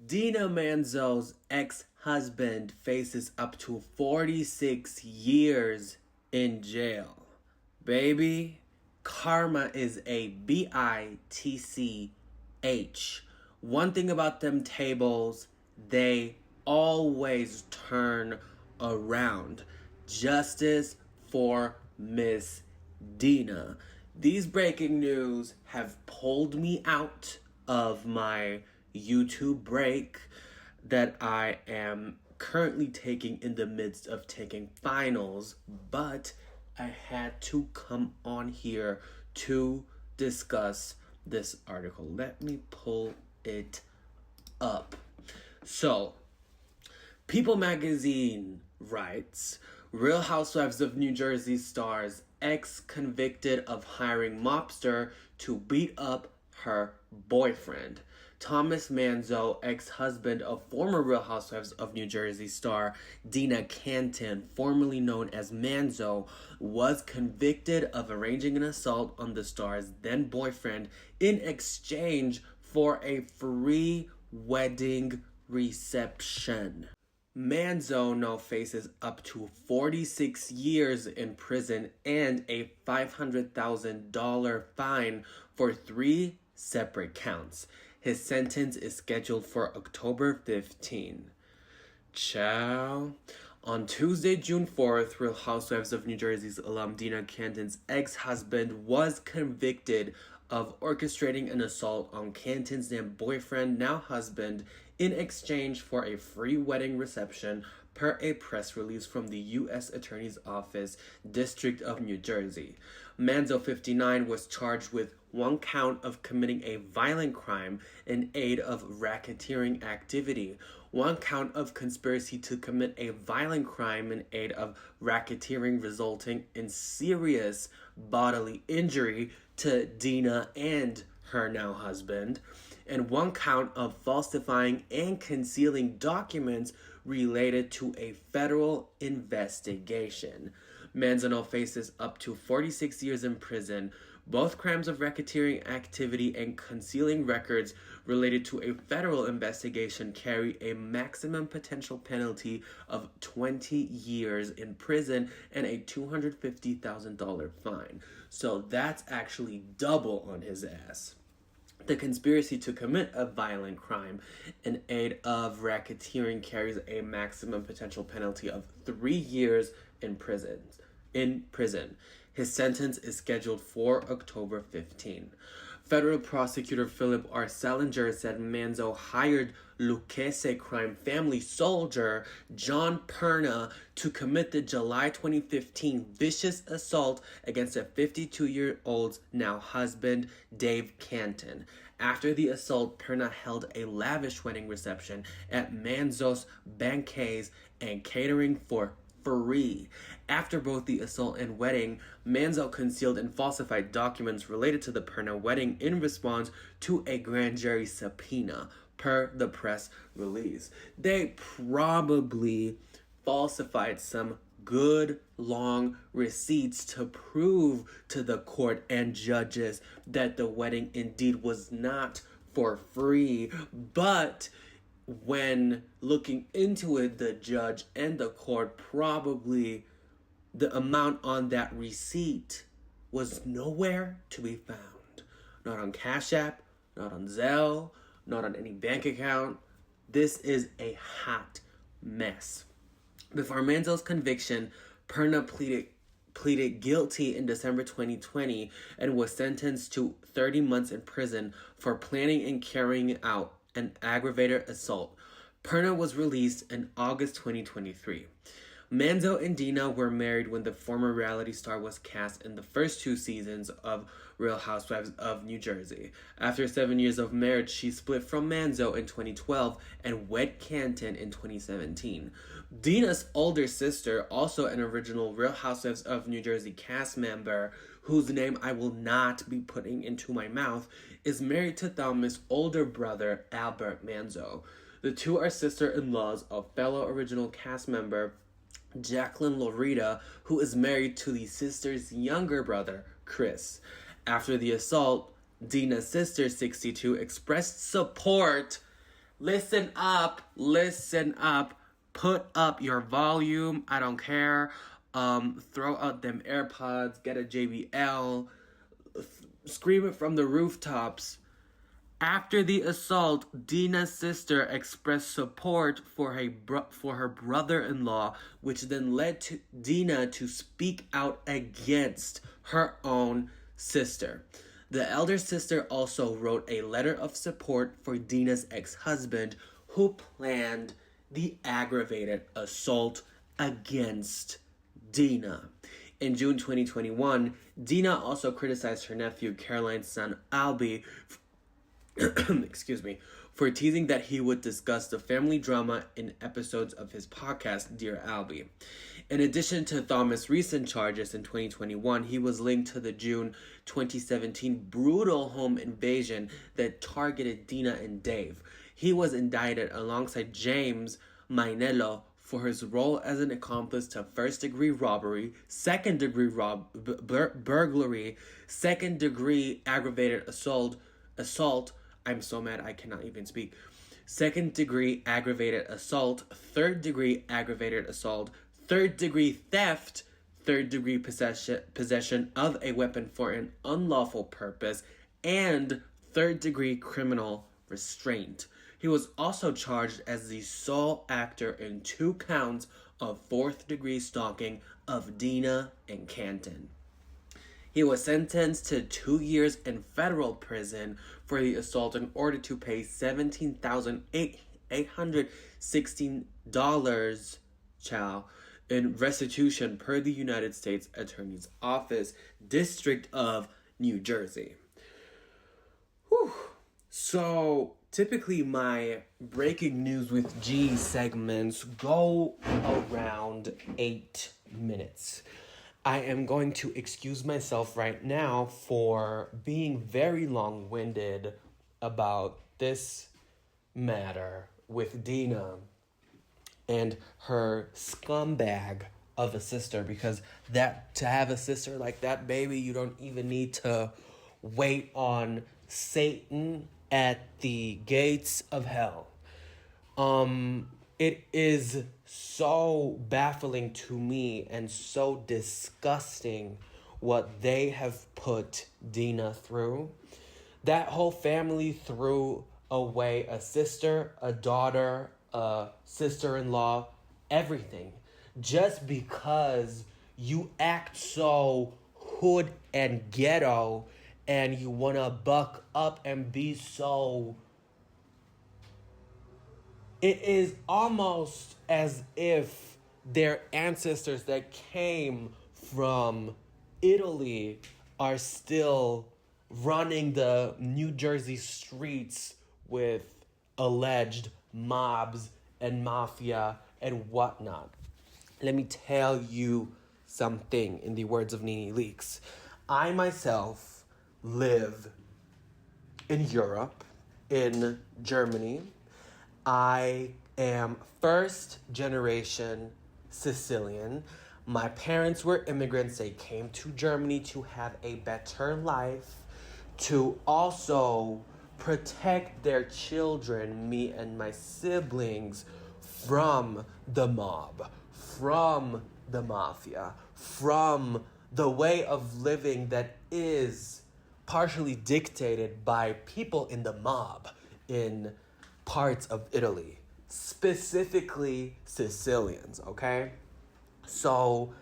Dina Manzo's ex-husband faces up to 46 years in jail. Baby, karma is a bitch. One thing about them tables, they always turn around. Justice for Miss Dina. These breaking news have pulled me out of my YouTube break that I am currently taking in the midst of taking finals, but I had to come on here to discuss this article. Let me pull it up. So, People magazine writes, Real Housewives of New Jersey stars ex-convicted of hiring mobster to beat up her boyfriend. Thomas Manzo, ex-husband of former Real Housewives of New Jersey star Dina Canton, formerly known as Manzo, was convicted of arranging an assault on the star's then-boyfriend in exchange for a free wedding reception. Manzo now faces up to 46 years in prison and a $500,000 fine for 3 separate counts. His sentence is scheduled for October 15. Ciao. On Tuesday, June 4th, Real Housewives of New Jersey's alum Dina Canton's ex-husband was convicted of orchestrating an assault on Canton's then boyfriend, now husband, in exchange for a free wedding reception, per a press release from the U.S. Attorney's Office, District of New Jersey. Manzo, 59, was charged with 1 count of committing a violent crime in aid of racketeering activity, 1 count of conspiracy to commit a violent crime in aid of racketeering resulting in serious bodily injury to Dina and her now husband, and 1 count of falsifying and concealing documents related to a federal investigation. Manzo faces up to 46 years in prison. Both crimes of racketeering activity and concealing records related to a federal investigation carry a maximum potential penalty of 20 years in prison and a $250,000 fine. So that's actually double on his ass. The conspiracy to commit a violent crime in aid of racketeering carries a maximum potential penalty of 3 years in prison. His sentence is scheduled for October 15. Federal prosecutor Philip R. Salinger said Manzo hired Lucchese crime family soldier John Perna to commit the July 2015 vicious assault against a 52-year-old's now husband, Dave Canton. After the assault, Perna held a lavish wedding reception at Manzo's Banquets and catering for free. After both the assault and wedding, Manzo concealed and falsified documents related to the Perna wedding in response to a grand jury subpoena, per the press release. They probably falsified some good long receipts to prove to the court and judges that the wedding indeed was not for free, but when looking into it, the judge and the court probably the amount on that receipt was nowhere to be found. Not on Cash App, not on Zelle, not on any bank account. This is a hot mess. Before Manzo's conviction, Perna pleaded guilty in December 2020 and was sentenced to 30 months in prison for planning and carrying out an aggravated assault. Perna was released in August 2023. Manzo and Dina were married when the former reality star was cast in the first 2 seasons of Real Housewives of New Jersey. After 7 years of marriage, she split from Manzo in 2012 and wed Canton in 2017. Dina's older sister, also an original Real Housewives of New Jersey cast member, whose name I will not be putting into my mouth, is married to Thomas' older brother, Albert Manzo. The two are sister-in-laws of fellow original cast member Jacqueline Loretta, who is married to the sister's younger brother, Chris. After the assault, Dina's sister, 62, expressed support Listen up, listen up. Put up your volume. I don't care. Throw out them AirPods. Get a JBL. Scream it from the rooftops. After the assault, Dina's sister expressed support for her brother-in-law, which then led to Dina to speak out against her own sister. The elder sister also wrote a letter of support for Dina's ex-husband, who planned the aggravated assault against Dina. In June 2021, Dina also criticized her nephew, Caroline's son, Albie, excuse me, for teasing that he would discuss the family drama in episodes of his podcast, Dear Albie. In addition to Thomas' recent charges in 2021, he was linked to the June 2017 brutal home invasion that targeted Dina and Dave. He was indicted alongside James Mainello for his role as an accomplice to first-degree robbery, second-degree burglary, second-degree aggravated assault, I'm so mad I cannot even speak. Second-degree aggravated assault, third-degree aggravated assault, third-degree theft, third-degree possession of a weapon for an unlawful purpose, and third-degree criminal restraint. He was also charged as the sole actor in 2 counts of fourth-degree stalking of Dina and Canton. He was sentenced to 2 years in federal prison for the assault in order to pay $17,816 in restitution per the United States Attorney's Office, District of New Jersey. Whew. So, typically my breaking news with G segments go around 8 minutes. I am going to excuse myself right now for being very long-winded about this matter with Dina and her scumbag of a sister, because that to have a sister like that, baby, you don't even need to wait on Satan at the gates of hell. It is so baffling to me and so disgusting what they have put Dina through. That whole family threw away a sister, a daughter, a sister-in-law, everything. Just because you act so hood and ghetto and you want to buck up and be so... It is almost as if their ancestors that came from Italy are still running the New Jersey streets with alleged mobs and mafia and whatnot. Let me tell you something in the words of Nene Leakes. I myself live in Europe, in Germany. I am first generation Sicilian. My parents were immigrants. They came to Germany to have a better life, to also protect their children, me and my siblings, from the mob, from the mafia, from the way of living that is partially dictated by people in the mob in parts of Italy, specifically Sicilians, okay? So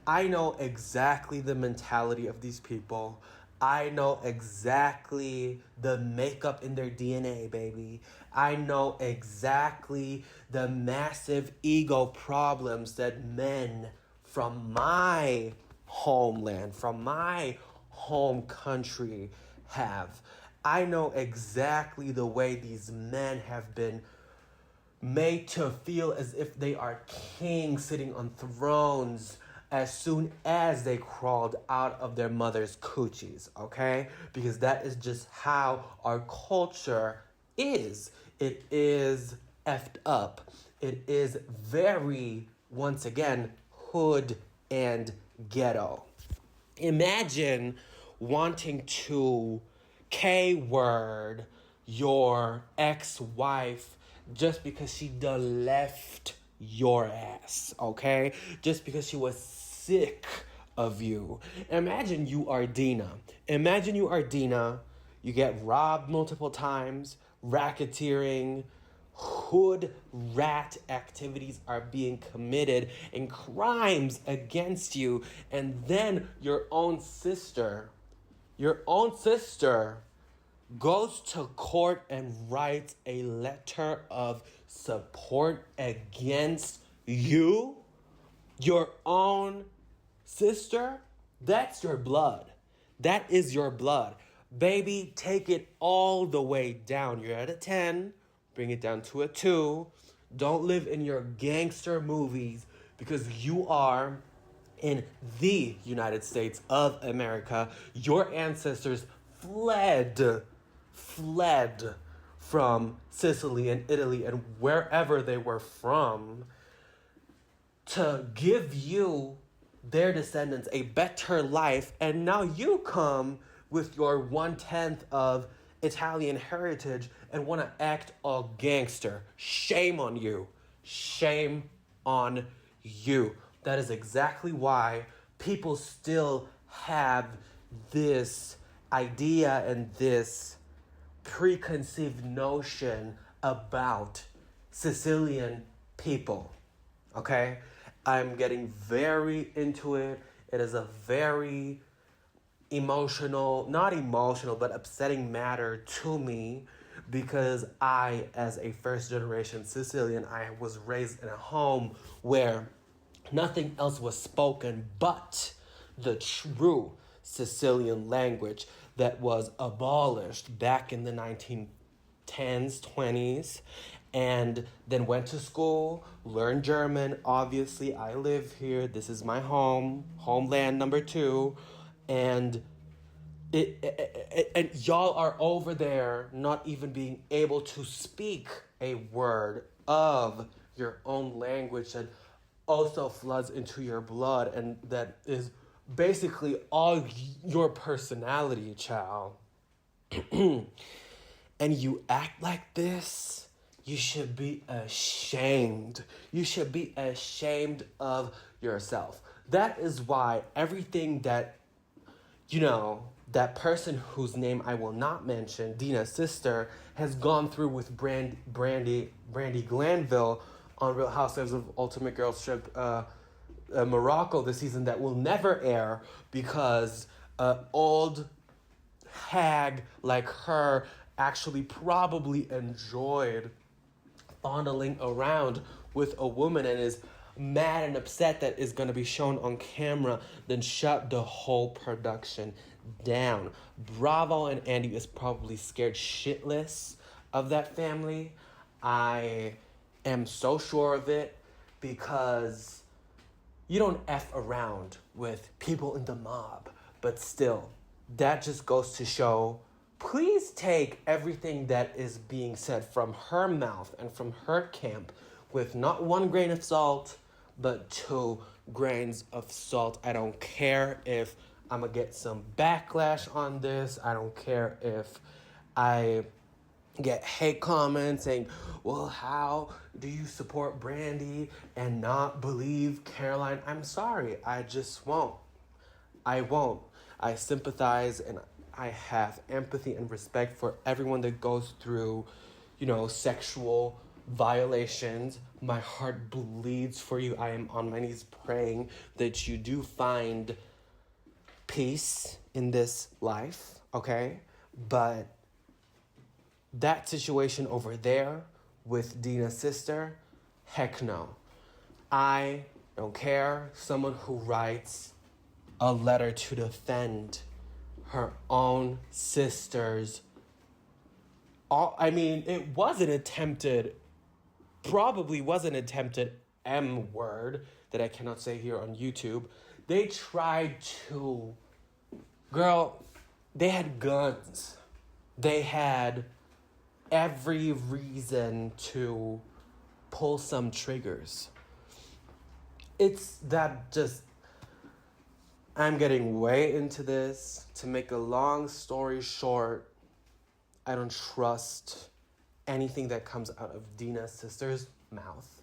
I know exactly the mentality of these people. I know exactly the makeup in their DNA, baby. I know exactly the massive ego problems that men from my homeland, from my home country have. I know exactly the way these men have been made to feel as if they are kings sitting on thrones as soon as they crawled out of their mother's coochies, okay? Because that is just how our culture is. It is effed up. It is very, once again, hood and ghetto. Imagine wanting to K-word your ex-wife just because she done left your ass, okay? Just because she was sick of you. Imagine you are Dina. Imagine you are Dina. You get robbed multiple times, racketeering, hood rat activities are being committed and crimes against you. And then your own sister goes to court and writes a letter of support against you, your own sister. That's your blood. That is your blood. Baby, take it all the way down. You're at a 10, bring it down to a 2. Don't live in your gangster movies because you are in the United States of America. Your ancestors fled from Sicily and Italy and wherever they were from to give you, their descendants, a better life. And now you come with your 1/10 of Italian heritage and want to act all gangster. Shame on you. Shame on you. That is exactly why people still have this idea and this preconceived notion about Sicilian people. Okay? I'm getting very into it. It is a very not emotional, but upsetting matter to me because I, as a first generation Sicilian, I was raised in a home where nothing else was spoken but the true Sicilian language that was abolished back in the 1910s, 20s, and then went to school, learned German. Obviously, I live here. This is my homeland number 2. And and y'all are over there not even being able to speak a word of your own language that also floods into your blood and that is basically all your personality, child. And you act like this, you should be ashamed. You should be ashamed of yourself. That is why everything that, that person whose name I will not mention, Dina's sister, has gone through with Brandy Glanville on Real Housewives of Ultimate Girls Trip Morocco this season that will never air because old hag like her actually probably enjoyed fondling around with a woman and is mad and upset that is going to be shown on camera, then shut the whole production down. Bravo and Andy is probably scared shitless of that family. I am so sure of it because you don't F around with people in the mob. But still, that just goes to show, please take everything that is being said from her mouth and from her camp with not 1 grain of salt, but 2 grains of salt. I don't care if I'm gonna get some backlash on this. I don't care if I get hate comments saying, well, how do you support Brandy and not believe Caroline? I'm sorry, I just won't. I won't. I sympathize and I have empathy and respect for everyone that goes through, sexual violations. My heart bleeds for you. I am on my knees praying that you do find peace in this life, okay? But that situation over there with Dina's sister, heck no. I don't care. Someone who writes a letter to defend her own sister's. It was an attempted, probably was an attempted M word that I cannot say here on YouTube. They tried to, girl, they had guns. They had every reason to pull some triggers. It's that just, I'm getting way into this. To make a long story short, I don't trust anything that comes out of Dina's sister's mouth.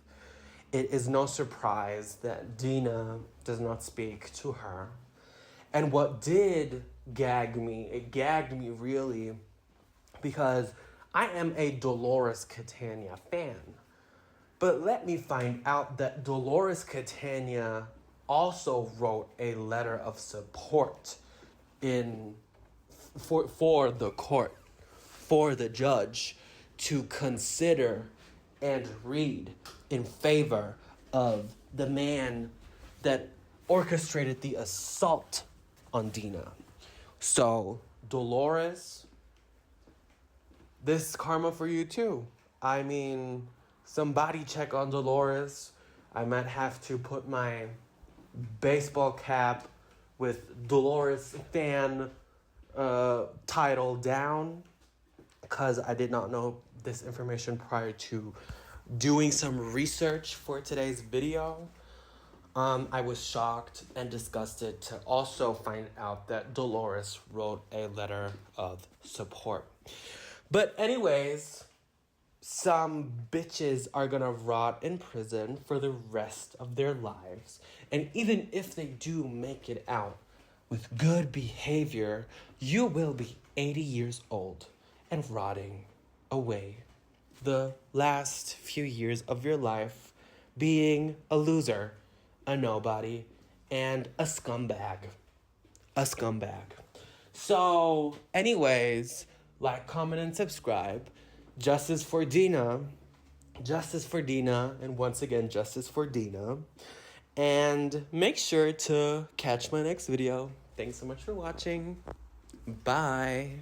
It is no surprise that Dina does not speak to her. And what did gag me, it gagged me really, because I am a Dolores Catania fan. But let me find out that Dolores Catania also wrote a letter of support for the court, for the judge to consider and read in favor of the man that orchestrated the assault on Dina. So, Dolores, this is karma for you too. I mean, somebody check on Dolores. I might have to put my baseball cap with Dolores fan title down, because I did not know this information prior to doing some research for today's video. I was shocked and disgusted to also find out that Dolores wrote a letter of support. But anyways, some bitches are gonna rot in prison for the rest of their lives. And even if they do make it out with good behavior, you will be 80 years old and rotting away the last few years of your life being a loser, a nobody, and a scumbag. A scumbag. So, anyways, like, comment, and subscribe. Justice for Dina. Justice for Dina. And once again, justice for Dina. And make sure to catch my next video. Thanks so much for watching. Bye.